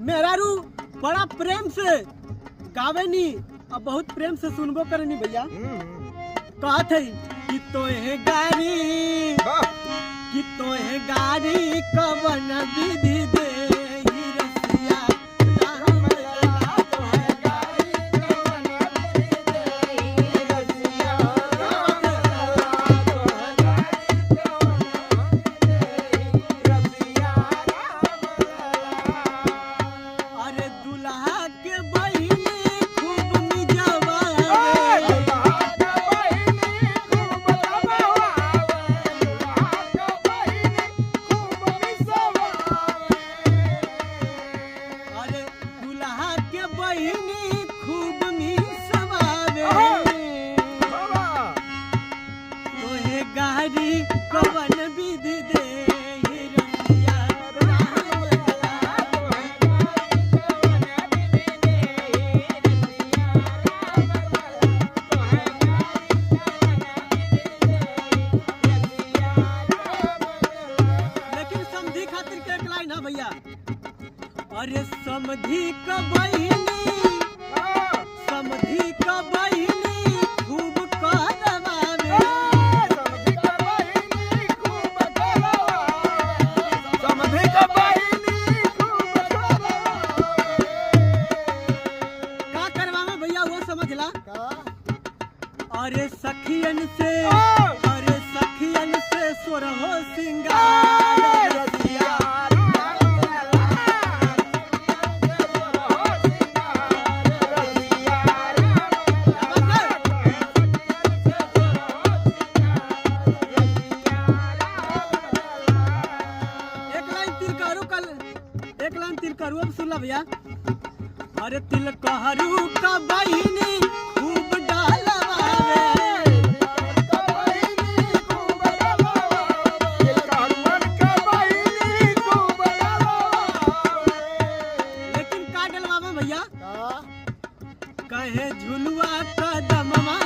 मेहरारू बड़ा प्रेम से गावेनी अब बहुत प्रेम से सुनबो करनी भैया। कहत है कि तोहे गारी कवन विधि दे रसिया राम लला तोहे गारी कवन विधि दे रसिया राम लला तोहे गारी कवन विधि दे रसिया राम लला। अरे दुल्हा के बहिनी खूब निजवावे बहिनी खूब मिसवावे तोहे गारी कवन विधि दे रसिया राम लला तोहे गारी कवन विधि दे रसिया राम लला तोहे गारी कवन विधि दे रसिया राम लला। लेकिन समधी खातिर के एक लाइन है भैया। अरे समधी का बहिनी खूब करवावे का करवावे भैया वो समझला। अरे सखियन से सोरहो सिंगार रसिया तिलकहरू अब सुन ला भैया। अरे तिलकहरू का बहिनी खूब डालवावे लेकिन का डलवावे भैया। कहे झुलुआ कदमवा